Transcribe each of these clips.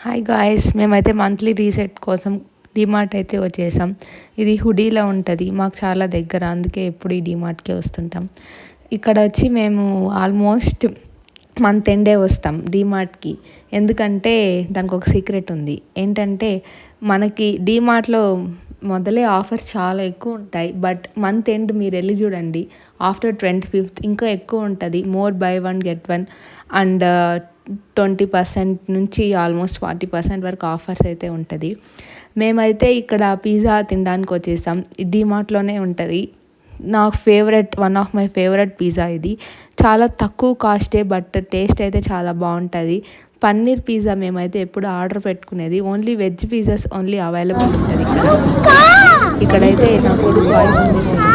Hi guys, మేమైతే monthly reset కోసం డీమార్ట్ అయితే వచ్చేసాం. ఇది హుడీలో ఉంటుంది, మాకు చాలా దగ్గర, అందుకే ఎప్పుడు ఈ డీమార్ట్కే వస్తుంటాం. ఇక్కడ వచ్చి మేము ఆల్మోస్ట్ మంత్ ఎండే వస్తాం డీమార్ట్కి. ఎందుకంటే దానికి ఒక సీక్రెట్ ఉంది. ఏంటంటే మనకి డీమార్ట్లో మొదలే ఆఫర్స్ చాలా ఎక్కువ ఉంటాయి, బట్ మంత్ ఎండ్ మీరు వెళ్ళి చూడండి, ఆఫ్టర్ 25th ఇంకా ఎక్కువ ఉంటుంది. మోర్ బై 1 గెట్ 1 అండ్ 20% నుంచి ఆల్మోస్ట్ 40% వరకు ఆఫర్స్ అయితే ఉంటుంది. మేమైతే ఇక్కడ పిజ్జా తినడానికి వచ్చేసాం. డీమార్ట్లోనే ఉంటుంది. నాకు one of my favourite pizza ఇది. చాలా తక్కువ కాస్టే, బట్ టేస్ట్ అయితే చాలా బాగుంటుంది. పన్నీర్ పిజ్జా మేమైతే ఎప్పుడు ఆర్డర్ పెట్టుకునేది. Only veg pizzas only available ఉంటుంది ఇక్కడైతే నా కొడుకు వాయిస్ వినేసింది.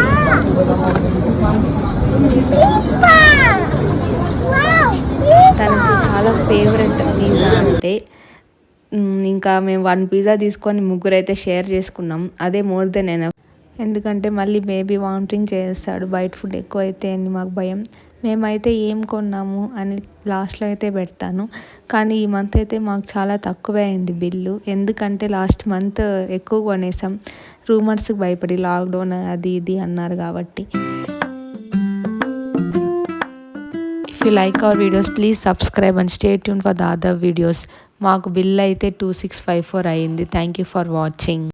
తనకి చాలా ఫేవరెట్ పిజ్జా అంటే. ఇంకా మేము 1 పిజ్జా తీసుకొని ముగ్గురైతే షేర్ చేసుకున్నాం. అదే మోర్ దెన్ ఎనఫ్. ఎందుకంటే మళ్ళీ బేబీ వామిటింగ్ చేస్తాడు బయట ఫుడ్ ఎక్కువ అయితే అని మాకు భయం. మేమైతే ఏం కొన్నాము అని లాస్ట్లో అయితే పెడతాను. కానీ ఈ మంత్ అయితే మాకు చాలా తక్కువే అయింది బిల్లు. ఎందుకంటే లాస్ట్ మంత్ ఎక్కువ కొనేసాం, రూమర్స్కి భయపడి, లాక్డౌన్ అది ఇది అన్నారు కాబట్టి. If you like our videos, please subscribe and stay tuned for the other videos. మాకు బిల్ అయితే 2654 అయింది. Thank you for watching.